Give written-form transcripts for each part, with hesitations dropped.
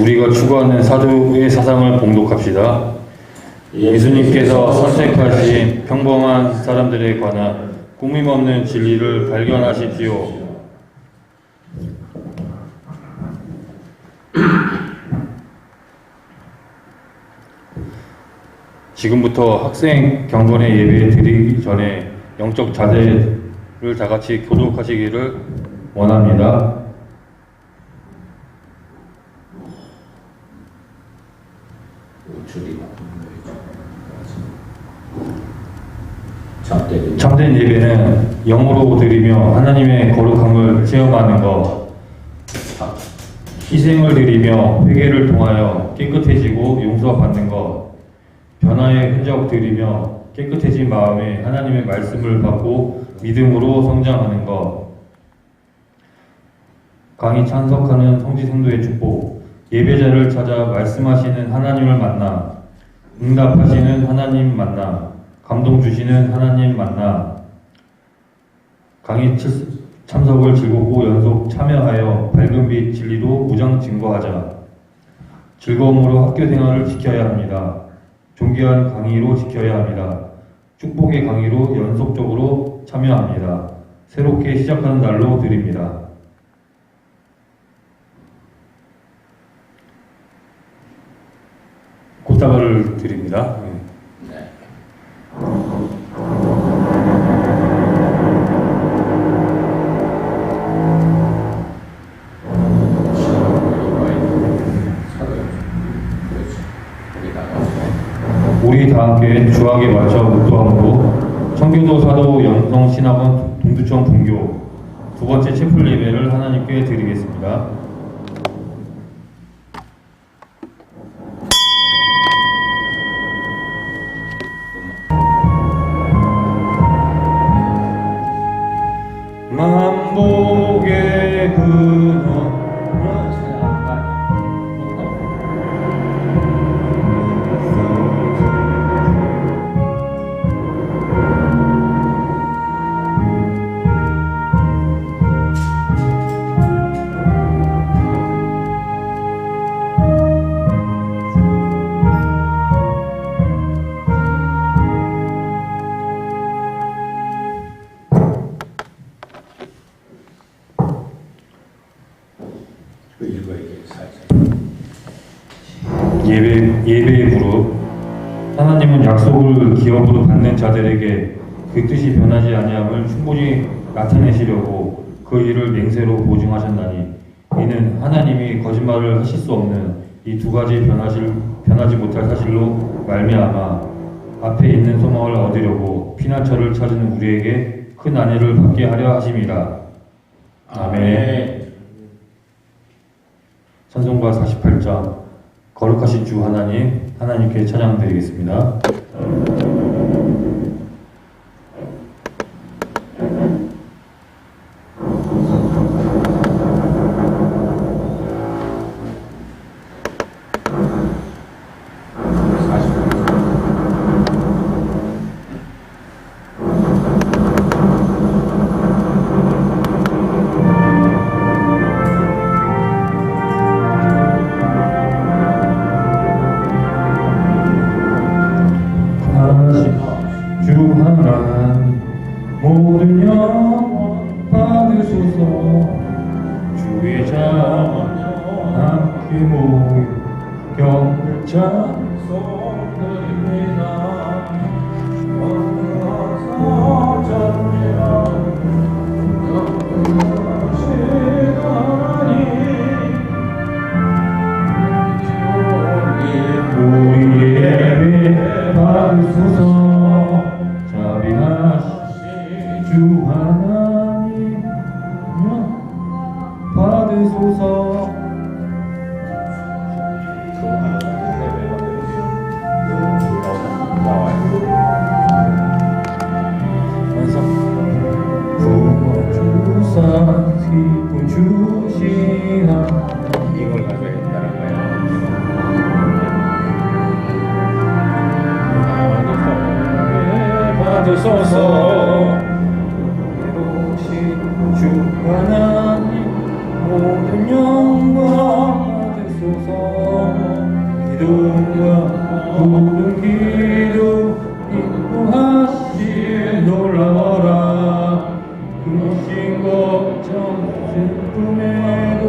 우리가 추구하는 사도의 사상을 봉독합시다. 예수님께서 선택하신 평범한 사람들에 관한 꾸밈없는 진리를 발견하십시오. 지금부터 학생 경건의 예배 드리기 전에 영적 자세를 다 같이 교독하시기를 원합니다. 참된 예배는 영으로 드리며 하나님의 거룩함을 체험하는 것, 희생을 드리며 회개를 통하여 깨끗해지고 용서받는 것, 변화의 흔적 드리며 깨끗해진 마음에 하나님의 말씀을 받고 믿음으로 성장하는 것, 강히 찬석하는 성지성도의 축복, 예배자를 찾아 말씀하시는 하나님을 만나 응답하시는 하나님 만나 감동 주시는 하나님 만나 강의 참석을 즐겁고 연속 참여하여 밝은 빛 진리로 무장 증거하자. 즐거움으로 학교 생활을 지켜야 합니다. 존귀한 강의로 지켜야 합니다. 축복의 강의로 연속적으로 참여합니다. 새롭게 시작하는 날로 드립니다. 꽃다발을 드립니다. 우리 다 함께 주학에 맞춰 묵도함으로 청교도 사도 영성신학원 동두천 분교 두 번째 채플 예배를 하나님께 드리겠습니다. 만복의 근원 예배의 무릎. 하나님은 약속을 기업으로 받는 자들에게 그 뜻이 변하지 아니함을 충분히 나타내시려고 그 일을 맹세로 보증하셨나니 이는 하나님이 거짓말을 하실 수 없는 이 두 가지 변하지 못할 사실로 말미암아 앞에 있는 소망을 얻으려고 피난처를 찾은 우리에게 큰 안위를 받게 하려 하심이라. 아멘. 찬송가 48장. 거룩하신 주 하나님, 하나님께 찬양드리겠습니다. 모든 영원 받으소서. 주의 자녀 함께 모여 경배 찬송드립니다. 영원하사 전능하신 하나님, 우리 예배 받으소서. 주 하나님 받으소서. 부어주사 기쁨 주시나 이걸 가지고 있다는 거야. 받으소서. 주 하나님 모든 영광 받으소서. 기도와 모든 기도 인도하시 놀라워라. 그신 걱정 슬픔에도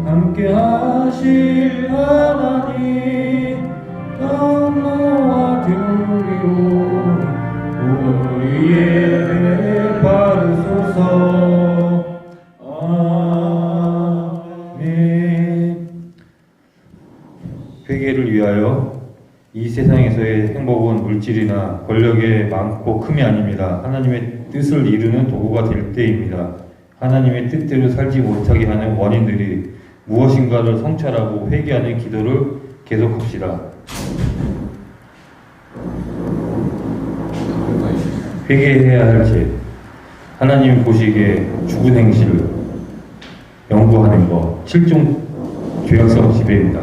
함께 하실 하나님 너와 드리오니 우리의 받으소서. 아멘. 회개를 위하여 이 세상에서의 행복은 물질이나 권력의 많고 큼이 아닙니다. 하나님의 뜻을 이루는 도구가 될 때입니다. 하나님의 뜻대로 살지 못하게 하는 원인들이 무엇인가를 성찰하고 회개하는 기도를 계속합시다. 회개해야 할 죄. 하나님 보시기에 죽은 행실 연구하는 것. 7종 죄악성 지배입니다.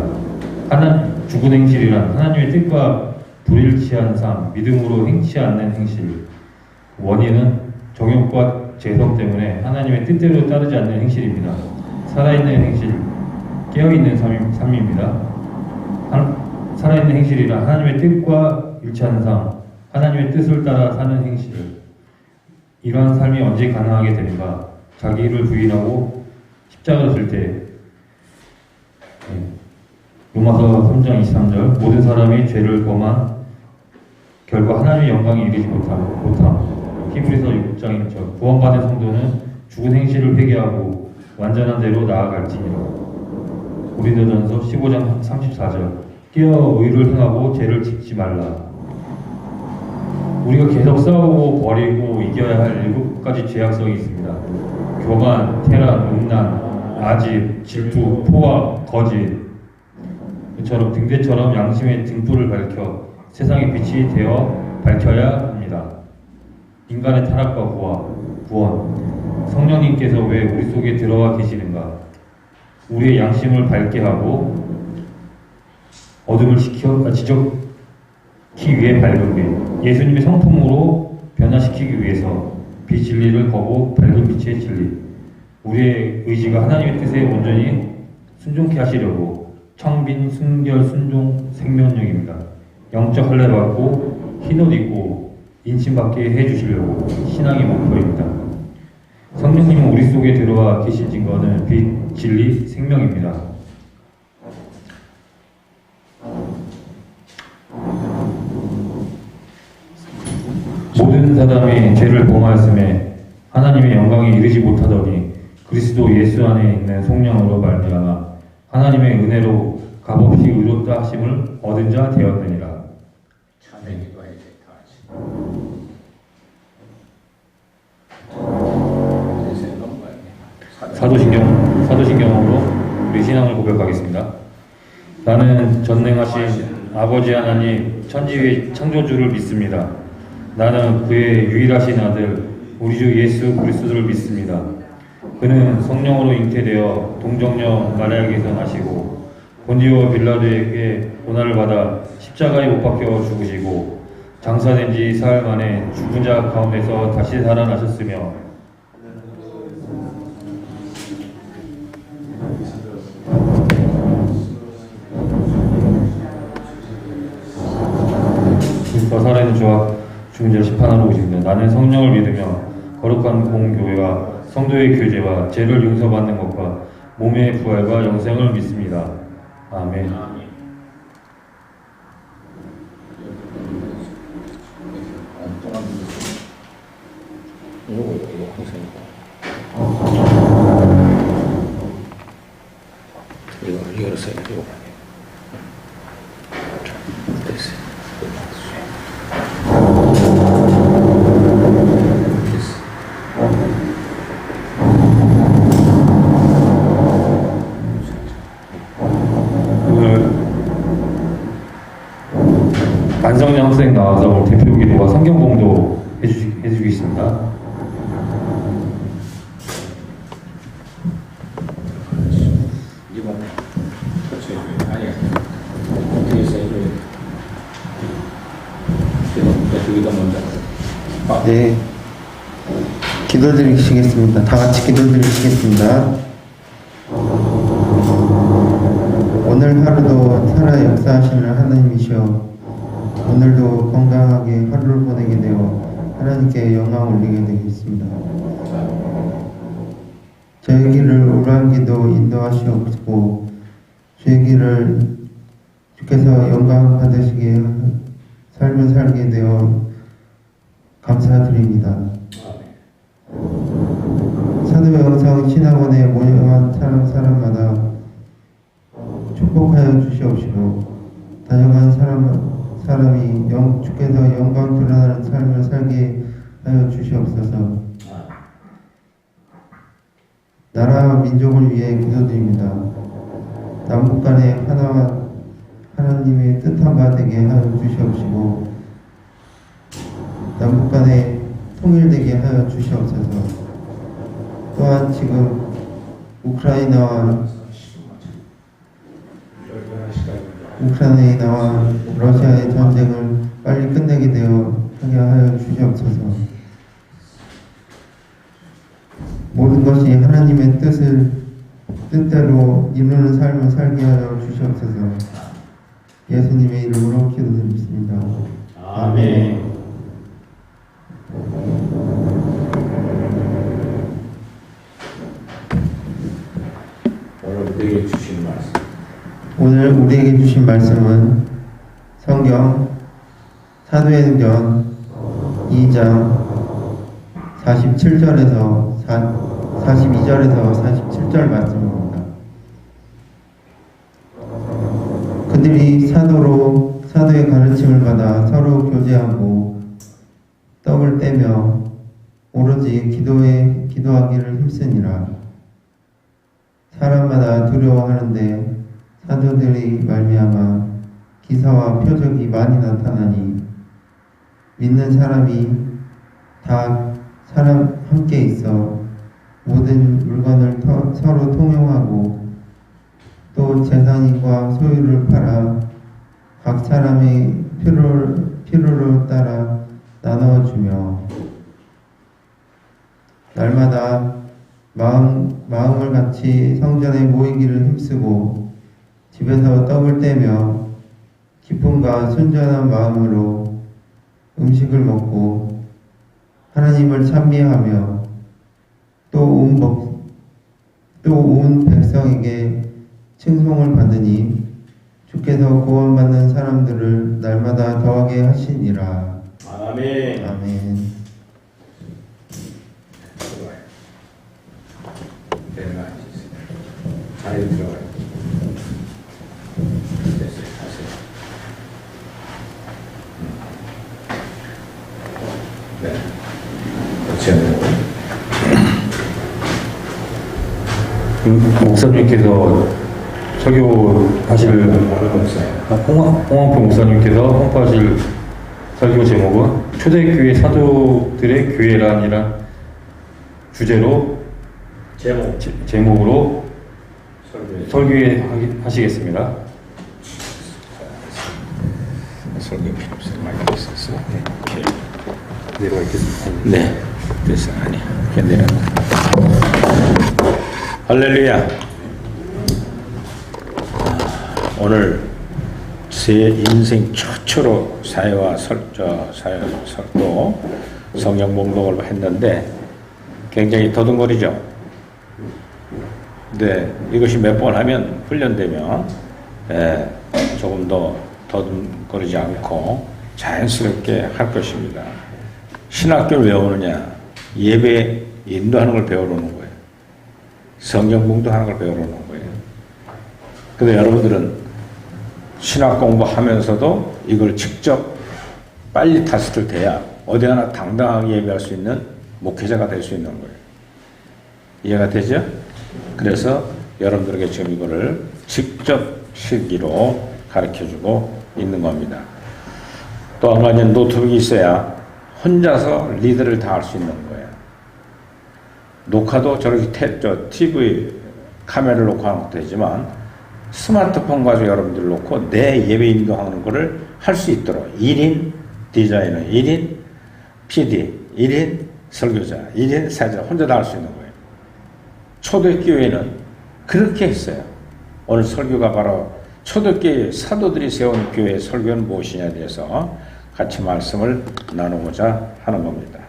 죽은 행실이란 하나님의 뜻과 불일치한 삶, 믿음으로 행치 않는 행실. 원인은 정욕과 재성 때문에 하나님의 뜻대로 따르지 않는 행실입니다. 살아있는 행실, 깨어있는 삶입니다. 살아있는 행실이란 하나님의 뜻과 일치하는 삶, 하나님의 뜻을 따라 사는 행실. 이러한 삶이 언제 가능하게 되는가? 자기를 부인하고 십자가를 질 때. 로마서 3장 23절 모든 사람이 죄를 범한 결과 하나님의 영광에 이르지 못함. 히브리서 6장 1절 구원받은 성도는 죽은 행실을 회개하고 완전한 대로 나아갈지니라. 고린도전서 15장 34절 깨어 의를 행하고 죄를 짓지 말라. 우리가 계속 싸우고 버리고 이겨야 할 7가지 죄악성이 있습니다. 교만, 태란, 음란, 아집, 질투, 포악, 거짓. 이처럼 등대처럼 양심의 등불을 밝혀 세상의 빛이 되어 밝혀야 합니다. 인간의 타락과 구원. 성령님께서 왜 우리 속에 들어와 계시는가? 우리의 양심을 밝게 하고 어둠을 지적히 위해 밝은 빛. 예수님의 성품으로 변화시키기 위해서 비진리를 거부 밝은 빛의 진리. 우리의 의지가 하나님의 뜻에 온전히 순종케 하시려고 청빈, 순결, 순종, 생명력입니다. 영적 할례 받고 흰옷 입고 인침받게 해주시려고 신앙의 목표입니다. 성령님은 우리 속에 들어와 계신 증거는 빛, 진리, 생명입니다. 모든 사람이 죄를 범하였음에 하나님의 영광에 이르지 못하더니 그리스도 예수 안에 있는 성령으로 말미암아 하나님의 은혜로 값없이 의롭다 하심을 얻은 자 되었느니라. 참회기도 해야 돼. 사도신경으로 우리 신앙을 고백하겠습니다. 나는 전능하신 아버지 하나님 천지의 창조주를 믿습니다. 나는 그의 유일하신 아들 우리 주 예수 그리스도를 믿습니다. 그는 성령으로 잉태되어 동정녀 마리아에게서 나시고 본디오 빌라도에게 고난을 받아 십자가에 못 박혀 죽으시고 장사된 지 사흘 만에 죽은 자 가운데서 다시 살아나셨으며 그리스도 살아있는 주와 죽은 자를 심판하러 오십니다. 나는 성령을 믿으며 거룩한 공교회와 성도의 교제와 죄를 용서받는 것과 몸의 부활과 영생을 믿습니다. 아멘. 이거 열었어요. 이거. 됐어요. 안성령 학생 나와서 오늘 대표 기도와 성경 공도 해주시겠습니다. 이번에 아니야. 뒤에서 해줘야 돼. 여기다 먼저. 네. 기도드리시겠습니다. 다 같이 기도드리시겠습니다. 오늘 하루도 살아 역사하시는 하나님이시여 오늘도 건강하게 하루를 보내게 되어 하나님께 영광 올리게 되겠습니다. 저의 길을 우라한 길도 인도하시옵고 주의 길을 주께서 영광 받으시게 삶을 살게 되어 감사드립니다. 사도영성 신학원에 모여한 사람마다 축복하여 주시옵시고 다양한 사람이 주께서 영광 드러나는 삶을 살게 하여 주시옵소서. 나라와 민족을 위해 기도드립니다. 남북 간의 하나와 하나님의 뜻한 바 되게 하여 주시옵시고 남북 간에 통일되게 하여 주시옵소서. 또한 지금 우크라이나와 러시아의 전쟁을 빨리 끝내게 되어 하게 하여 주시옵소서. 모든 것이 하나님의 뜻대로 이루는 삶을 살게 하여 주시옵소서. 예수님의 이름으로 기도드립니다. 아멘. 오늘 우리에게 주신 말씀. 오늘 우리에게 주신 말씀은 성경 사도행전 2장 47절에서 42절에서 47절 말씀입니다. 그들이 사도의 가르침을 받아 서로 교제하고 떡을 떼며 오로지 기도하기를 힘쓰니라. 사람마다 두려워하는데 사도들이 말미암아 기사와 표적이 많이 나타나니 믿는 사람이 다 사람 함께 있어 모든 물건을 서로 통용하고 또 재산과 소유를 팔아 각 사람의 필요를 따라 나누어주며 날마다 마음을 같이 성전에 모이기를 힘쓰고 집에서 떡을 떼며 기쁨과 순전한 마음으로 음식을 먹고 하나님을 찬미하며 또 온 백성에게 칭송을 받으니 주께서 구원받는 사람들을 날마다 더하게 하시니라. 아멘. 아멘. 들어와요. 내려가 앉으세요. 자리에 들어가요. 됐어요. 하세요. 네. 그렇죠. 목사님께서 설교하실 홍한표 목사님께서 헌파하실 설교 제목은 초대교회 사도들의 교회란이란 주제로 제목으로 설교하시겠습니다. 설교 필요 없어요. 마이크 있었어. 네. 내려가 있겠습니다. 네. 됐어. 아니야. 그냥 내려가. 할렐루야. 오늘 제 인생 최초로 사회와 설도 성경 봉독을 했는데 굉장히 더듬거리죠. 근데 이것이 몇 번 하면 훈련되면 조금 더 더듬거리지 않고 자연스럽게 할 것입니다. 신학교를 왜 오느냐? 예배 인도하는 걸 배우러는 거예요. 성경 공부하는 걸 배우러 오는 거예요. 근데 여러분들은 신학 공부하면서도 이걸 직접 빨리 다스릴 돼야 어디 하나 당당하게 예배할 수 있는 목회자가 될 수 있는 거예요. 이해가 되죠? 그래서 여러분들에게 지금 이거를 직접 실기로 가르쳐주고 있는 겁니다. 또 한 가지는 노트북이 있어야 혼자서 리드를 다 할 수 있는 거예요. 녹화도 저렇게 TV 카메라를 놓고 하는 것도 되지만 스마트폰 가지고 여러분들 놓고 내 예배 인도하는 거를 할 수 있도록 1인 디자이너, 1인 PD, 1인 설교자, 1인 사자 혼자 다 할 수 있는 거예요. 초대교회는 그렇게 했어요. 오늘 설교가 바로 초대교회 사도들이 세운 교회 설교는 무엇이냐에 대해서 같이 말씀을 나누고자 하는 겁니다.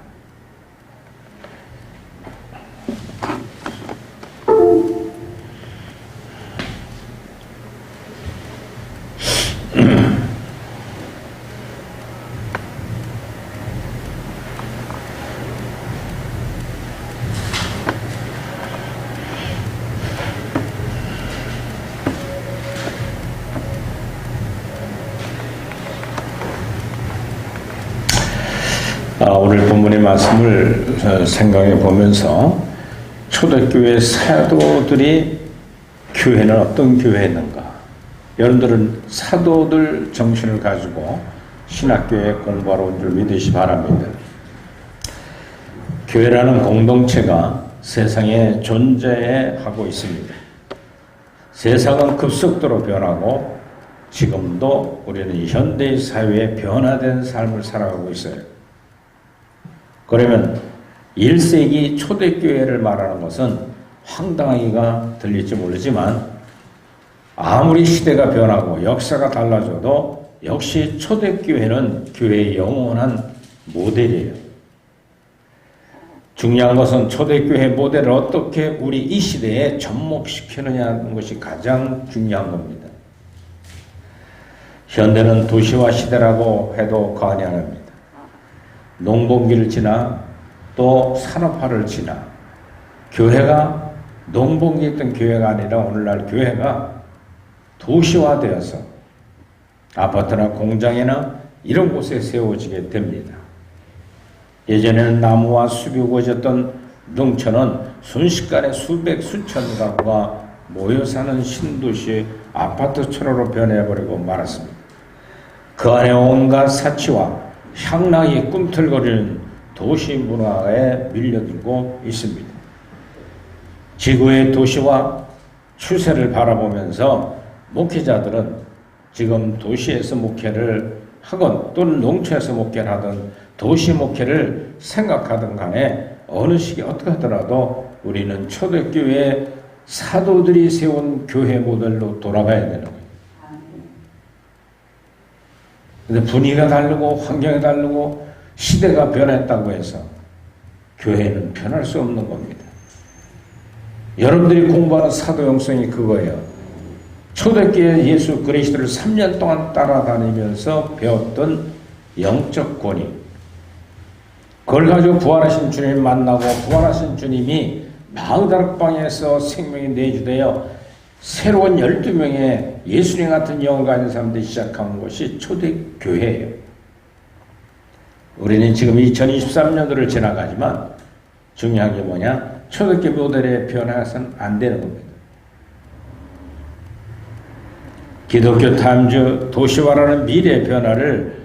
오늘 본문의 말씀을 생각해 보면서 초대교회 사도들이 교회는 어떤 교회였는가? 여러분들은 사도들 정신을 가지고 신학교에 공부하러 온 줄 믿으시 바랍니다. 교회라는 공동체가 세상에 존재하고 있습니다. 세상은 급속도로 변하고 지금도 우리는 현대의 사회에 변화된 삶을 살아가고 있어요. 그러면 1세기 초대교회를 말하는 것은 황당하기가 들릴지 모르지만 아무리 시대가 변하고 역사가 달라져도 역시 초대교회는 교회의 영원한 모델이에요. 중요한 것은 초대교회 모델을 어떻게 우리 이 시대에 접목시키느냐는 것이 가장 중요한 겁니다. 현대는 도시화 시대라고 해도 과언이 아닙니다. 농번기를 지나 또 산업화를 지나 교회가 농번기였던 교회가 아니라 오늘날 교회가 도시화되어서 아파트나 공장이나 이런 곳에 세워지게 됩니다. 예전에는 나무와 숲이 우거졌던 농촌은 순식간에 수백 수천 가구가 모여 사는 신도시의 아파트촌으로 변해버리고 말았습니다. 그 안에 온갖 사치와 향락이 꿈틀거리는 도시 문화에 밀려들고 있습니다. 지구의 도시화 추세를 바라보면서 목회자들은 지금 도시에서 목회를 하건 또는 농촌에서 목회를 하든 도시 목회를 생각하든 간에 어느 시기 어떻게 하더라도 우리는 초대교회 사도들이 세운 교회 모델로 돌아가야 되는 거예요. 근데 분위기가 다르고 환경이 다르고 시대가 변했다고 해서 교회는 변할 수 없는 겁니다. 여러분들이 공부하는 사도 영성이 그거예요. 초대교회 예수 그리스도를 3년 동안 따라다니면서 배웠던 영적 권위. 그걸 가지고 부활하신 주님 만나고 부활하신 주님이 마으다락방에서 생명이 내주되어 새로운 12명의 예수님 같은 영을 가진 사람들이 시작한 것이 초대교회예요. 우리는 지금 2023년도를 지나가지만 중요한 게 뭐냐? 초대교회 모델에 변해서는 안 되는 겁니다. 기독교 탐주 도시화라는 미래의 변화를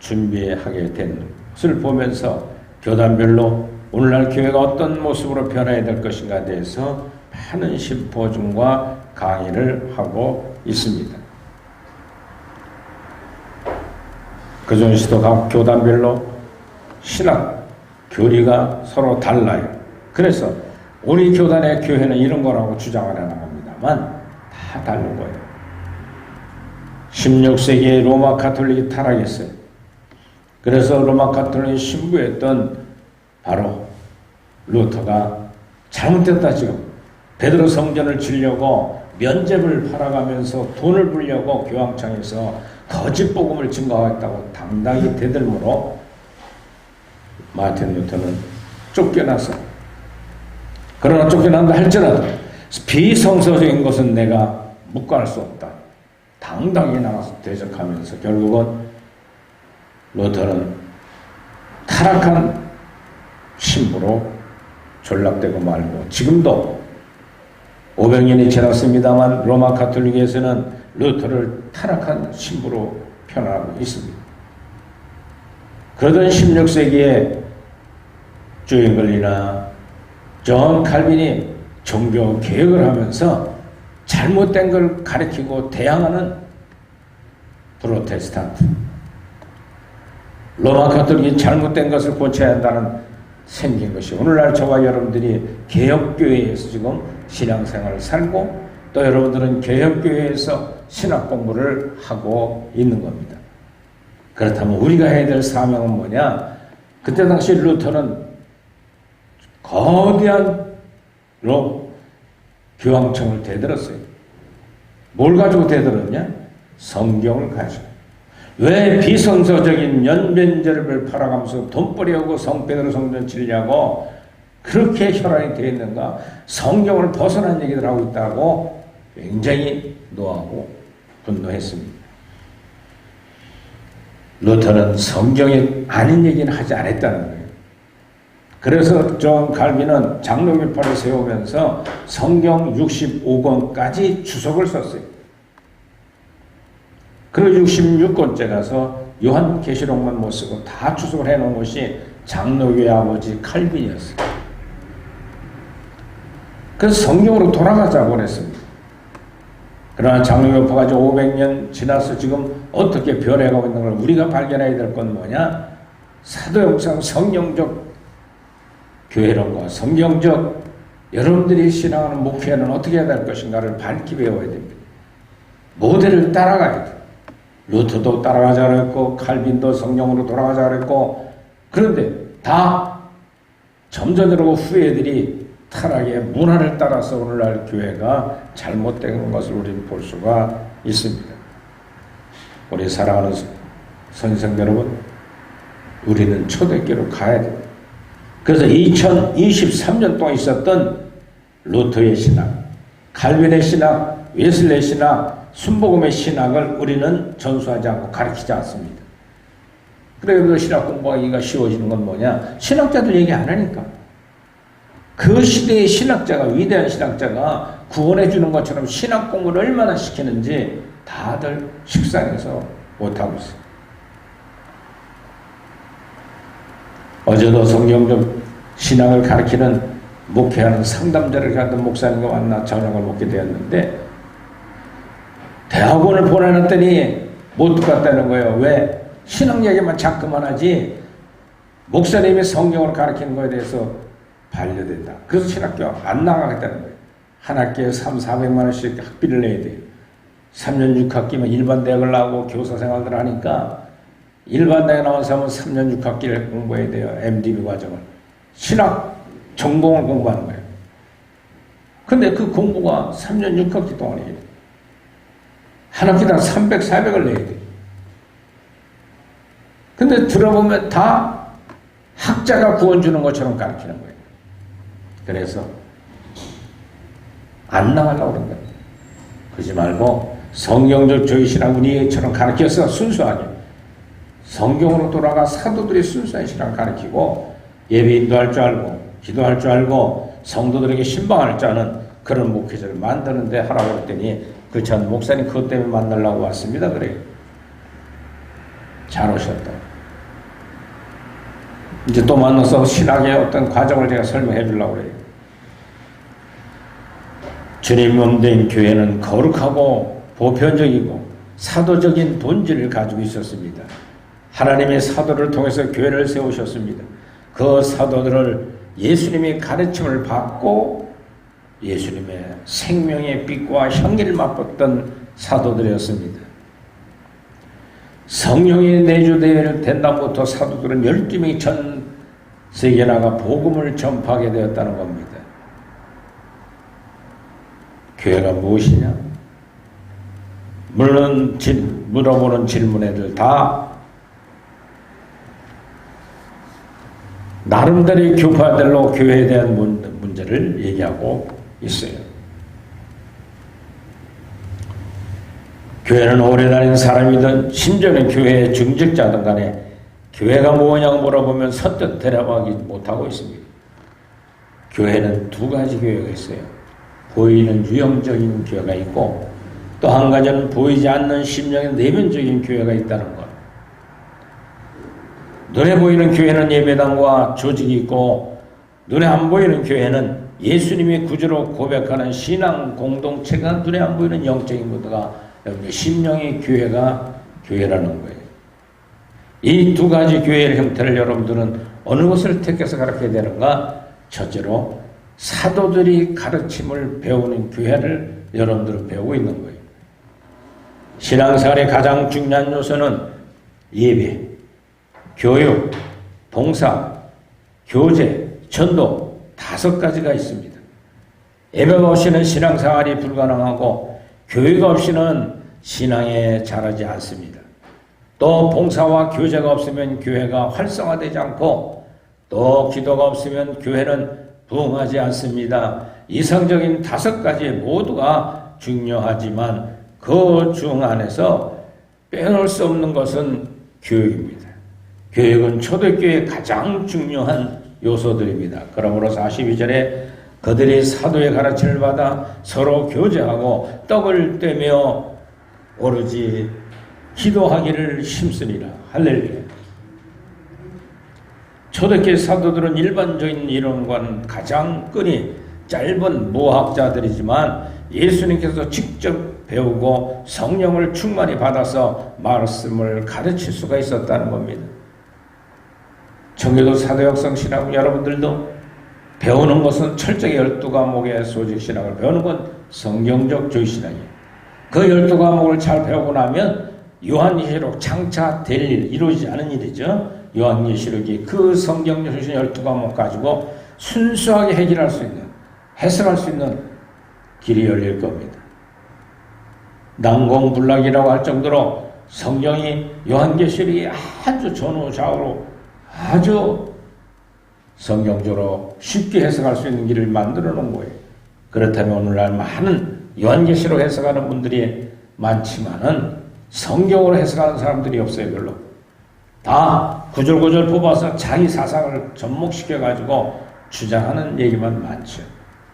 준비하게 된 것을 보면서 교단별로 오늘날 교회가 어떤 모습으로 변해야 될 것인가에 대해서 많은 심포즘과 강의를 하고 있습니다. 그 중에서도 각 교단별로 신학 교리가 서로 달라요. 그래서 우리 교단의 교회는 이런 거라고 주장을 해나갑니다만 다 다른 거예요. 16세기에 로마 가톨릭이 타락했어요. 그래서 로마 가톨릭 신부였던 바로 루터가 잘못됐다 지금 베드로 성전을 지려고 면죄부를 팔아가면서 돈을 벌려고 교황청에서 거짓 복음을 증거하겠다고 당당히 대들므로 마틴 루터는 쫓겨났어. 그러나 쫓겨난다 할지라도 비성서적인 것은 내가 묵과할 수 없다. 당당히 나가서 대적하면서 결국은 루터는 타락한 신부로 전락되고 말고 지금도 500년이 지났습니다만 로마 가톨릭에서는 루터를 타락한 신부로 표현하고 있습니다. 그러던 16세기에 주잉글리나 존 칼빈이 종교 개혁을 하면서 잘못된 걸 가리키고 대항하는 프로테스탄트, 로마 가톨릭이 잘못된 것을 고쳐야 한다는 생긴 것이 오늘날 저와 여러분들이 개혁교회에서 지금 신앙생활을 살고 또 여러분들은 개혁교회에서 신학 공부를 하고 있는 겁니다. 그렇다면 우리가 해야 될 사명은 뭐냐? 그때 당시 루터는 거대한 교황청을 대들었어요. 뭘 가지고 대들었냐? 성경을 가지고. 왜 비성서적인 연변절을 팔아가면서 돈벌이하고 성패대로 성전 치려고 그렇게 혈안이 되어 있는가? 성경을 벗어난 얘기들 하고 있다고 굉장히 노하고 분노했습니다. 루터는 성경에 아닌 얘기는 하지 않았다는 거예요. 그래서 존 칼빈은 장로교파를 세우면서 성경 65권까지 주석을 썼어요. 그리고 66권째 가서 요한계시록만 못 쓰고 다 주석을 해놓은 것이 장로교의 아버지 칼빈이었어요. 그래서 성경으로 돌아가자고 그랬습니다. 그러나 장로교파가 500년 지나서 지금 어떻게 변해가고 있는 걸 우리가 발견해야 될 건 뭐냐? 사도행전 성경적 교회론과 성경적 여러분들이 신앙하는 목회는 어떻게 해야 될 것인가를 밝히 배워야 됩니다. 모델을 따라가야 돼요. 루터도 따라가자 그랬고 칼빈도 성경으로 돌아가자 그랬고 그런데 다 점잖으로 후예들이 타락의 문화를 따라서 오늘날 교회가 잘못된 것을 우리는 볼 수가 있습니다. 우리 사랑하는 선생 여러분, 우리는 초대교로 가야 됩니다. 그래서 2023년 동안 있었던 루터의 신학, 칼빈의 신학, 웨슬레의 신학, 순복음의 신학을 우리는 전수하지 않고 가르치지 않습니다. 그래서 신학 공부하기가 쉬워지는 건 뭐냐? 신학자들 얘기 안 하니까. 그 시대의 신학자가, 위대한 신학자가 구원해 주는 것처럼 신학 공부를 얼마나 시키는지 다들 식상해서 못하고 있어요. 어제도 성경적 신앙을 가르치는 목회하는 상담자를 하던 목사님과 만나 저녁을 먹게 되었는데 대학원을 보내놨더니 못 갔다는 거예요. 왜? 신앙 얘기만 자꾸만 하지 목사님이 성경을 가르치는 거에 대해서 반려된다. 그래서 신학교 안 나가겠다는 거예요. 한 학기에 400만 원씩 학비를 내야 돼요. 3년 6학기면 일반 대학을 나오고 교사 생활을 하니까 일반 대학 나온 사람은 3년 6학기를 공부해야 돼요. MDB 과정을. 신학 전공을 공부하는 거예요. 근데 그 공부가 3년 6학기 동안 해야 돼요. 한 학기당 300, 400을 내야 돼요. 근데 들어보면 다 학자가 구원 주는 것처럼 가르치는 거예요. 그래서 안 나가려고 그런 거예요. 그러지 말고 성경적 조의신앙 우리처럼 가르쳐서 순수하게 성경으로 돌아가 사도들이 순수한 신앙 가르치고 예배 인도할 줄 알고 기도할 줄 알고 성도들에게 신방할 줄 아는 그런 목회자를 만드는데 하라고 했더니 그 전 목사님 그것 때문에 만나려고 왔습니다. 그래요. 잘 오셨다. 이제 또 만나서 신학의 어떤 과정을 제가 설명해 주려고 그래요. 주님 몸된 교회는 거룩하고 보편적이고 사도적인 본질을 가지고 있었습니다. 하나님의 사도를 통해서 교회를 세우셨습니다. 그 사도들을 예수님의 가르침을 받고 예수님의 생명의 빛과 향기를 맛봤던 사도들이었습니다. 성령이 내주된 다음부터 사도들은 12명이 전 세계에 나가 복음을 전파하게 되었다는 겁니다. 교회가 무엇이냐? 물론 물어보는 질문에들 다 나름대로의 교파들로 교회에 대한 문제를 얘기하고 있어요. 교회는 오래 다닌 사람이든 심지어는 교회의 중직자든 간에 교회가 뭐냐고 물어보면 선뜻 대답하기 못하고 있습니다. 교회는 두 가지 교회가 있어요. 보이는 유형적인 교회가 있고 또 한 가지는 보이지 않는 심령의 내면적인 교회가 있다는 것. 눈에 보이는 교회는 예배당과 조직이 있고 눈에 안 보이는 교회는 예수님이 구주로 고백하는 신앙 공동체가 눈에 안 보이는 영적인 것들가 여러분의 심령의 교회가 교회라는 거예요. 이 두 가지 교회의 형태를 여러분들은 어느 것을 택해서 가르쳐야 되는가? 첫째로 사도들이 가르침을 배우는 교회를 여러분들은 배우고 있는 거예요. 신앙생활의 가장 중요한 요소는 예배, 교육, 봉사, 교제, 전도 5가지가 있습니다. 예배가 없이는 신앙생활이 불가능하고 교육 없이는 신앙에 자라지 않습니다. 또 봉사와 교제가 없으면 교회가 활성화되지 않고 또 기도가 없으면 교회는 부흥하지 않습니다. 이상적인 5가지 모두가 중요하지만 그 중 안에서 빼놓을 수 없는 것은 교육입니다. 교육은 초대교회의 가장 중요한 요소들입니다. 그러므로 42절에 그들이 사도의 가르침을 받아 서로 교제하고 떡을 떼며 오로지 기도하기를 힘쓰니라. 할렐루야. 초대교회 사도들은 일반적인 이론과는 가장 끈이 짧은 무학자들이지만 예수님께서 직접 배우고 성령을 충만히 받아서 말씀을 가르칠 수가 있었다는 겁니다. 청교도 사도역성 신학 여러분들도 배우는 것은 철저히 12과목의 소직신학을 배우는 건 성경적 조직신학이에요. 그 12과목을 잘 배우고 나면 요한계시록 장차 될 일, 이루어지지 않은 일이죠. 요한계시록이 그 성경적 조직신학 12과목 가지고 순수하게 해결할 수 있는, 해석할 수 있는 길이 열릴 겁니다. 난공불락이라고 할 정도로 성경이 요한계시록이 아주 전후좌우로 아주 성경적으로 쉽게 해석할 수 있는 길을 만들어 놓은 거예요. 그렇다면 오늘날 많은 요한계시록 해석하는 분들이 많지만은 성경으로 해석하는 사람들이 없어요. 별로. 다 구절구절 뽑아서 자기 사상을 접목시켜 가지고 주장하는 얘기만 많죠.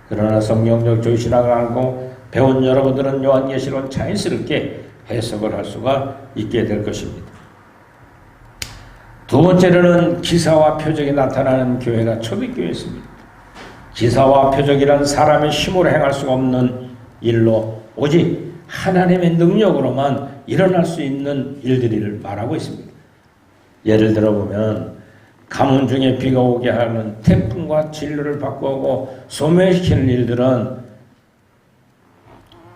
그러나 성경적 조신학을 알고 배운 여러분들은 요한계시록은 자연스럽게 해석을 할 수가 있게 될 것입니다. 두 번째로는 기사와 표적이 나타나는 교회가 초대교회였습니다. 기사와 표적이란 사람의 힘으로 행할 수가 없는 일로 오직 하나님의 능력으로만 일어날 수 있는 일들을 말하고 있습니다. 예를 들어보면 가뭄 중에 비가 오게 하는 태풍과 진로를 바꾸고 소멸시키는 일들은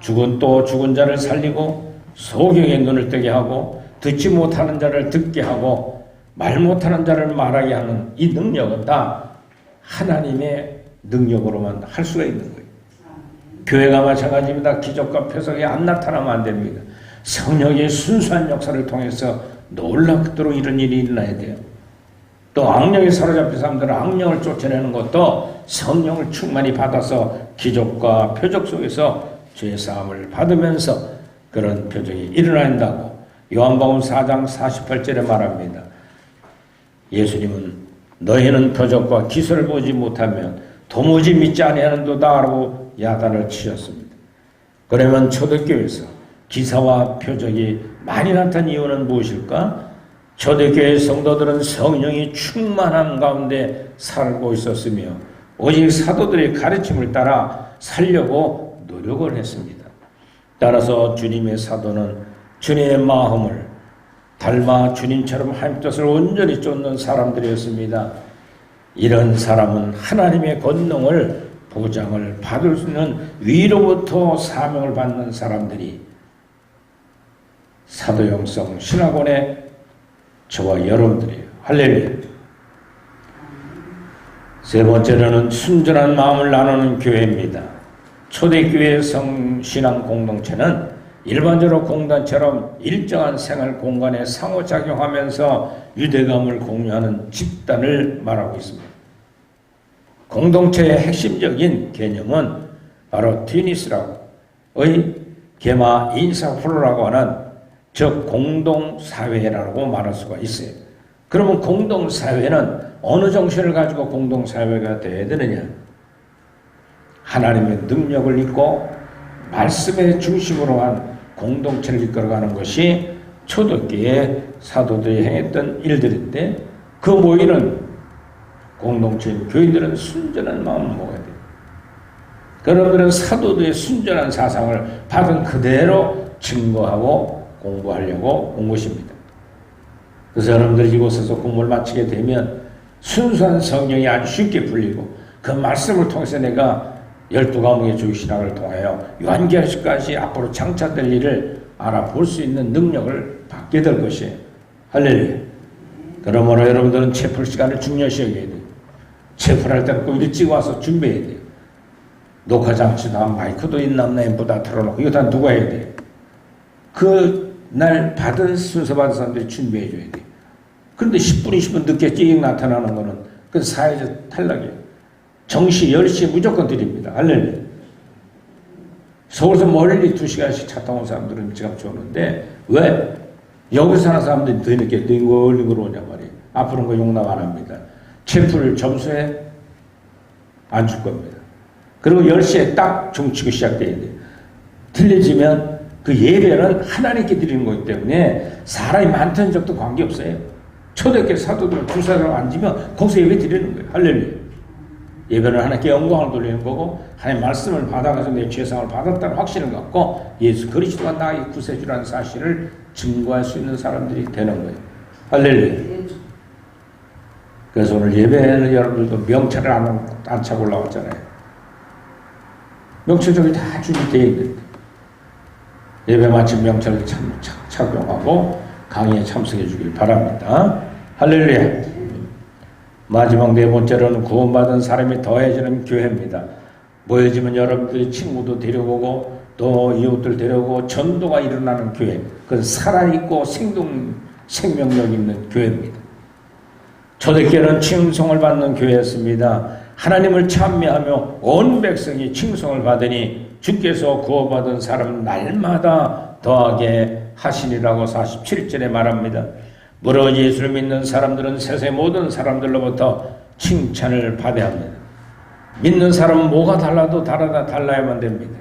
죽은 자를 살리고 소경의 눈을 뜨게 하고 듣지 못하는 자를 듣게 하고 말 못하는 자를 말하게 하는 이 능력은 다 하나님의 능력으로만 할 수가 있는 거예요. 교회가 마찬가지입니다. 기적과 표적이 안 나타나면 안 됩니다. 성령의 순수한 역사를 통해서 놀랍도록 이런 일이 일어나야 돼요. 또 악령에 사로잡힌 사람들은 악령을 쫓아내는 것도 성령을 충만히 받아서 기적과 표적 속에서 죄사함을 받으면서 그런 표적이 일어난다고 요한복음 4장 48절에 말합니다. 예수님은 너희는 표적과 기술을 보지 못하면 도무지 믿지 아니하는도다 하고 야단을 치셨습니다. 그러면 초대교회에서 기사와 표적이 많이 나타난 이유는 무엇일까? 초대교회 성도들은 성령이 충만한 가운데 살고 있었으며 오직 사도들의 가르침을 따라 살려고 노력을 했습니다. 따라서 주님의 사도는 주님의 마음을 닮아 주님처럼 하나님 뜻을 온전히 쫓는 사람들이었습니다. 이런 사람은 하나님의 권능을 보장을 받을 수 있는 위로부터 사명을 받는 사람들이 사도영성 신학원의 저와 여러분들이에요. 할렐루야. 세 번째로는 순전한 마음을 나누는 교회입니다. 초대교회 성신앙 공동체는 일반적으로 공단처럼 일정한 생활 공간에 상호작용하면서 유대감을 공유하는 집단을 말하고 있습니다. 공동체의 핵심적인 개념은 바로 티니스라고의 게마 인사플로라고 하는 즉 공동사회라고 말할 수가 있어요. 그러면 공동사회는 어느 정신을 가지고 공동사회가 되어야 되느냐? 하나님의 능력을 입고 말씀의 중심으로 한 공동체를 이끌어가는 것이 초대교회 사도들이 행했던 일들인데 그 모이는 공동체인 교인들은 순전한 마음을 먹어야 돼요. 그러면 사도들의 순전한 사상을 받은 그대로 증거하고 공부하려고 온 것입니다. 그래서 여러분들이 이곳에서 공부를 마치게 되면 순수한 성령이 아주 쉽게 풀리고 그 말씀을 통해서 내가 12과목의 조직신학을 통하여 요한계시록까지 앞으로 장차될 일을 알아볼 수 있는 능력을 받게 될 것이에요. 할렐루야. 그러므로 여러분들은 채플 시간을 중요시 여겨야 돼요. 채플할 때는 꼭 일찍 와서 준비해야 돼요. 녹화 장치도 한 마이크도 있나 없나 앰프다 틀어놓고 이거 다 누가 해야 돼요? 그날 받은 순서 받은 사람들이 준비해 줘야 돼요. 그런데 10분 20분 늦게 찌익 나타나는 거는 그 사회적 탈락이에요. 정시 10시에 무조건 드립니다. 할렐루야. 서울에서 멀리 2시간씩 차 타고 온 사람들은 지금 좋은데 왜? 여기서 사는 사람들이 더 늦게 링글링글 오냐 말이에요. 앞으로는 그 용납 안 합니다. 채플 점수에 안 줄 겁니다. 그리고 10시에 딱 종치고 시작돼야 돼요. 틀려지면 그 예배는 하나님께 드리는 거기 때문에 사람이 많다는 적도 관계없어요. 초대교회 사도들은 두 사람 앉으면 거기서 예배 드리는 거예요. 할렐루야. 예배는 하나님께 영광을 돌리는 거고 하나님 말씀을 받아가서 내 죄상을 받았다는 확신을 갖고 예수 그리스도가 나의 구세주라는 사실을 증거할 수 있는 사람들이 되는 거예요. 할렐루야. 그래서 오늘 예배는 여러분들도 명찰을 안 차고 올라왔잖아요. 명찰 저기 다 준비되어 있는데 예배 마친 명찰을 착용하고 강의에 참석해 주길 바랍니다. 할렐루야. 마지막 네 번째로는 구원받은 사람이 더해지는 교회입니다. 모여지면 여러분들이 친구도 데려오고 또 이웃들 데려오고 전도가 일어나는 교회. 그건 살아있고 생명력 있는 교회입니다. 초대교회는 칭송을 받는 교회였습니다. 하나님을 찬미하며 온 백성이 칭송을 받으니 주께서 구원받은 사람 날마다 더하게 하시니라고 47절에 말합니다. 무려 예수를 믿는 사람들은 세상의 모든 사람들로부터 칭찬을 받아야 합니다. 믿는 사람은 뭐가 달라도 달라야만 됩니다.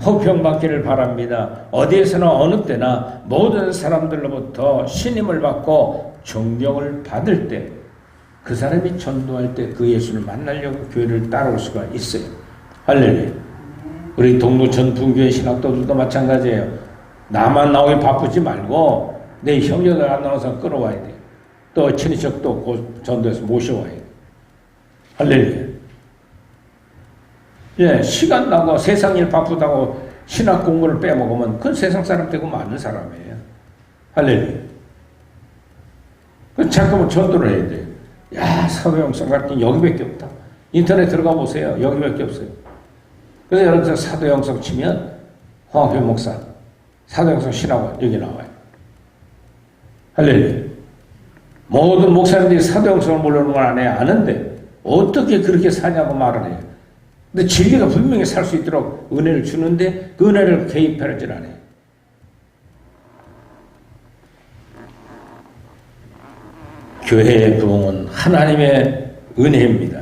호평받기를 바랍니다. 어디에서나 어느 때나 모든 사람들로부터 신임을 받고 존경을 받을 때 그 사람이 전도할 때 그 예수를 만나려고 교회를 따라올 수가 있어요. 할렐루야. 우리 동부천 분교회 신학도들도 마찬가지예요. 나만 나오기 바쁘지 말고 내 형제들 안 나와서 끌어와야 돼요. 또 친인척도 전도해서 모셔와야 돼요. 할렐루야. 예, 시간 나고 세상 일 바쁘다고 신학 공부를 빼먹으면 그건 세상 사람 되고 맞는 사람이에요. 할렐루야. 그 잠깐만 전도를 해야 돼요. 야, 사도영성 같은 여기밖에 없다. 인터넷 들어가 보세요. 여기밖에 없어요. 그래서 여러분들 사도영성 치면 황학표 목사 사도영성 신학원 여기 나와요. 할렐루야. 모든 목사님들이 사도영성을 모르는 건 안 해요. 아는데 어떻게 그렇게 사냐고 말을 해요. 근데 진리가 분명히 살 수 있도록 은혜를 주는데 그 은혜를 개입하지 않아요. 교회의 부흥은 하나님의 은혜입니다.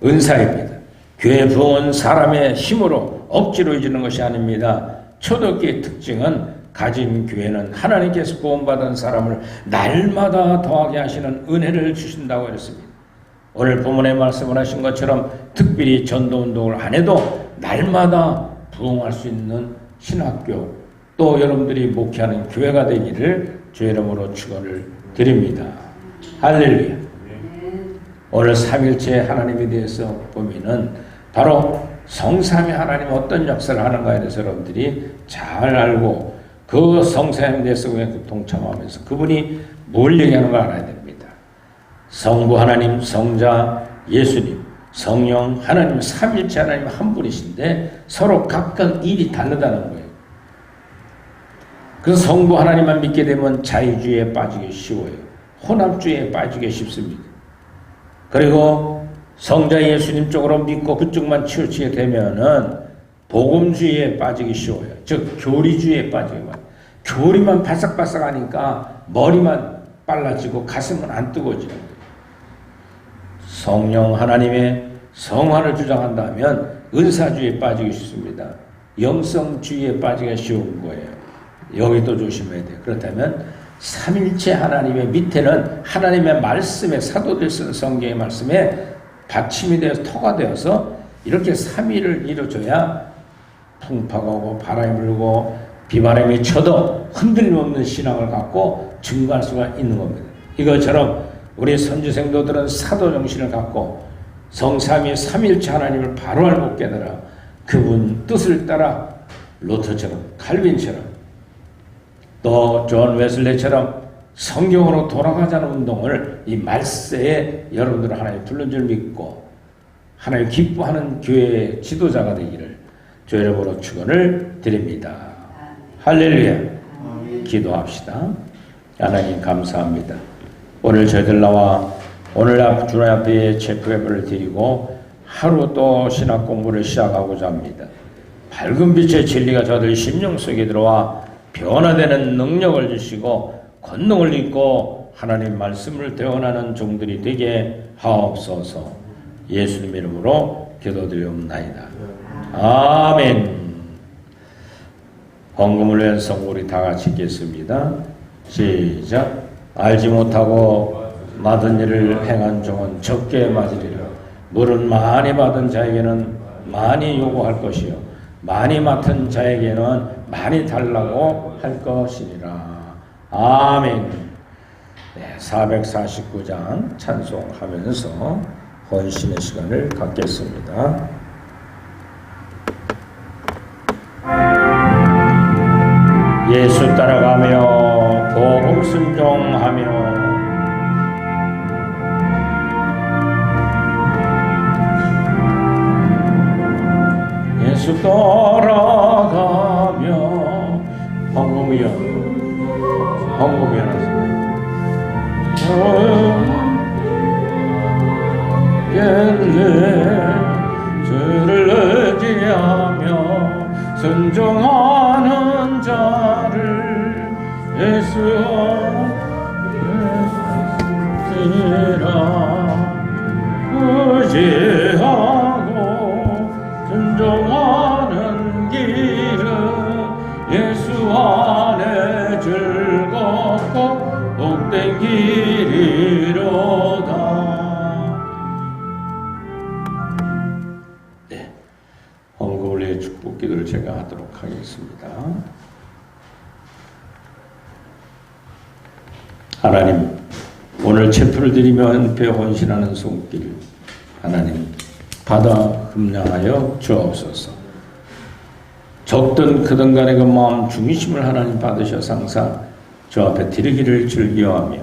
은사입니다. 교회의 부흥은 사람의 힘으로 억지로 이루는 것이 아닙니다. 초대교회의 특징은 가진 교회는 하나님께서 구원받은 사람을 날마다 더하게 하시는 은혜를 주신다고 했습니다. 오늘 본문에 말씀을 하신 것처럼 특별히 전도운동을 안 해도 날마다 부흥할 수 있는 신학교 또 여러분들이 목회하는 교회가 되기를 주의 이름으로 축원을 드립니다. 할렐루야. 오늘 삼일체 하나님에 대해서 보면은 바로 성삼위 하나님 어떤 역사를 하는가에 대해서 여러분들이 잘 알고 그 성삼에 대해서 동참하면서 그분이 뭘 얘기하는 걸 알아야 됩니다. 성부 하나님, 성자 예수님, 성령 하나님, 삼일체 하나님 한 분이신데 서로 각각 일이 다르다는 거예요. 그래서 성부 하나님만 믿게 되면 자유주의에 빠지기 쉬워요. 혼합주의에 빠지기 쉽습니다. 그리고 성자 예수님 쪽으로 믿고 그쪽만 치우치게 되면은 복음주의에 빠지기 쉬워요. 즉 교리주의에 빠지게 돼요. 교리만 바싹바싹하니까 머리만 빨라지고 가슴은 안 뜨거워지는 거예요. 성령 하나님의 성화를 주장한다면 은사주의에 빠지기 쉽습니다. 영성주의에 빠지기가 쉬운 거예요. 여기도 조심해야 돼요. 그렇다면 삼일체 하나님의 밑에는 하나님의 말씀에 사도들 쓰는 성경의 말씀에 받침이 되어서 터가 되어서 이렇게 삼위를 이루어줘야 풍파가 오고 바람이 불고 비바람이 쳐도 흔들림 없는 신앙을 갖고 증거할 수가 있는 겁니다. 이것처럼 우리 선지생도들은 사도 정신을 갖고 성삼위 삼일체 하나님을 바로 알고 깨달아 그분 뜻을 따라 로터처럼 칼빈처럼 또 존 웨슬레처럼 성경으로 돌아가자는 운동을 이 말세에 여러분들 하나님 불러줄 줄 믿고 하나님 기뻐하는 교회의 지도자가 되기를 주의 이름으로 축원을 드립니다. 할렐루야. 기도합시다. 하나님 감사합니다. 오늘 저희들 나와 오늘 주님 앞에 체프 예배를 드리고 하루 또 신학 공부를 시작하고자 합니다. 밝은 빛의 진리가 저들 심령 속에 들어와 변화되는 능력을 주시고 권능을 입고 하나님 말씀을 대언하는 종들이 되게 하옵소서. 예수님 이름으로 기도드리옵나이다. 아멘. 헌금을 위한 성물이 다 같이 읽겠습니다. 시작. 알지 못하고 맡은 일을 행한 종은 적게 맞으리라. 물은 많이 받은 자에게는 많이 요구할 것이요 많이 맡은 자에게는 많이 달라고 할 것이니라. 아멘. 네, 449장 찬송하면서 헌신의 시간을 갖겠습니다. 예수 따라가며 복음 순종하며 예수 따라가며 헌금이여 주를 의지하며 순종하는 자를 의지하고 순종하는 길은 예수 안에 즐겁고 복된 길이로다. 네, 헌금을 위해 축복 기도를 제가 하도록 하겠습니다. 하나님, 오늘 체표를 드리며 은폐 헌신하는 손길 하나님 받아 흠량하여 주옵소서. 적든 크든 간에 그 마음 중심을 하나님 받으셔서 항상 저 앞에 드리기를 즐겨하며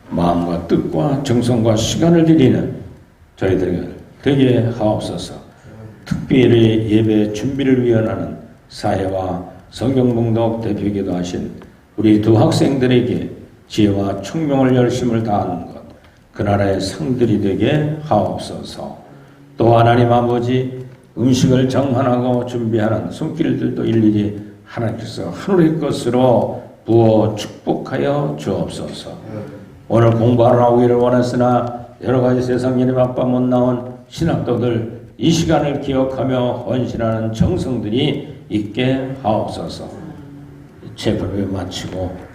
마음과 뜻과 정성과 시간을 드리는 저희들 되게 하옵소서. 특별히 예배 준비를 위원하는 사회와 성경봉독 대표이기도 하신 우리 두 학생들에게 지혜와 총명을 열심을 다하는 것, 그 나라의 상들이 되게 하옵소서. 또 하나님 아버지 음식을 정한하고 준비하는 손길들도 일일이 하나님께서 하늘의 것으로 부어 축복하여 주옵소서. 오늘 공부하러 오기를 원했으나 여러 가지 세상 일이 바빠 못 나온 신학도들 이 시간을 기억하며 헌신하는 정성들이 있게 하옵소서. 제법을 마치고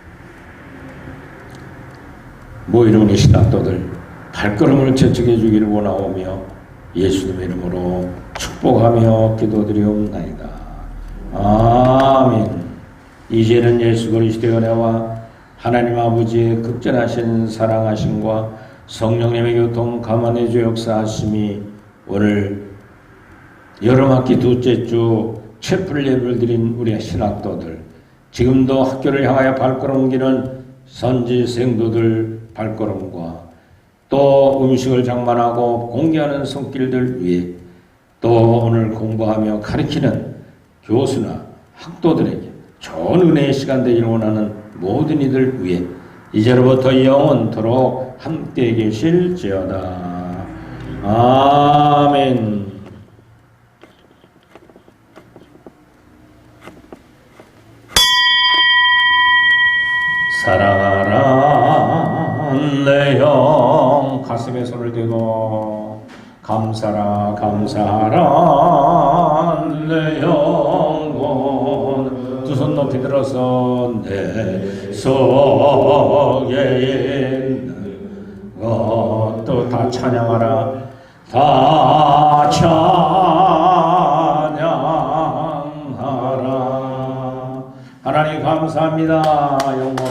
모이는 신학도들 발걸음을 재촉해 주기를 원하오며 예수님의 이름으로 축복하며 기도드리옵나이다. 아멘. 이제는 예수 그리스도의 은혜와 하나님 아버지의 극전하신 사랑하심과 성령님의 교통 감화의 주 역사하심이 오늘 여름학기 둘째 주 채플 예배를 드린 우리 신학도들, 지금도 학교를 향하여 발걸음 옮기는 선지 생도들 발걸음과 또 음식을 장만하고 공개하는 손길들 위해 또 오늘 공부하며 가르치는 교수나 학도들에게 좋은 은혜의 시간 되기를 원하는 모든 이들 위해 이제로부터 영원토록 함께 계실지어다. 아멘. 사랑하라 내 영 가슴에 손을 대고 감사라 감사하라 내 영혼 두 손 높이 들어서 내 속에 있는 것도 다 찬양하라 다 찬양하라. 하나님 감사합니다. 영광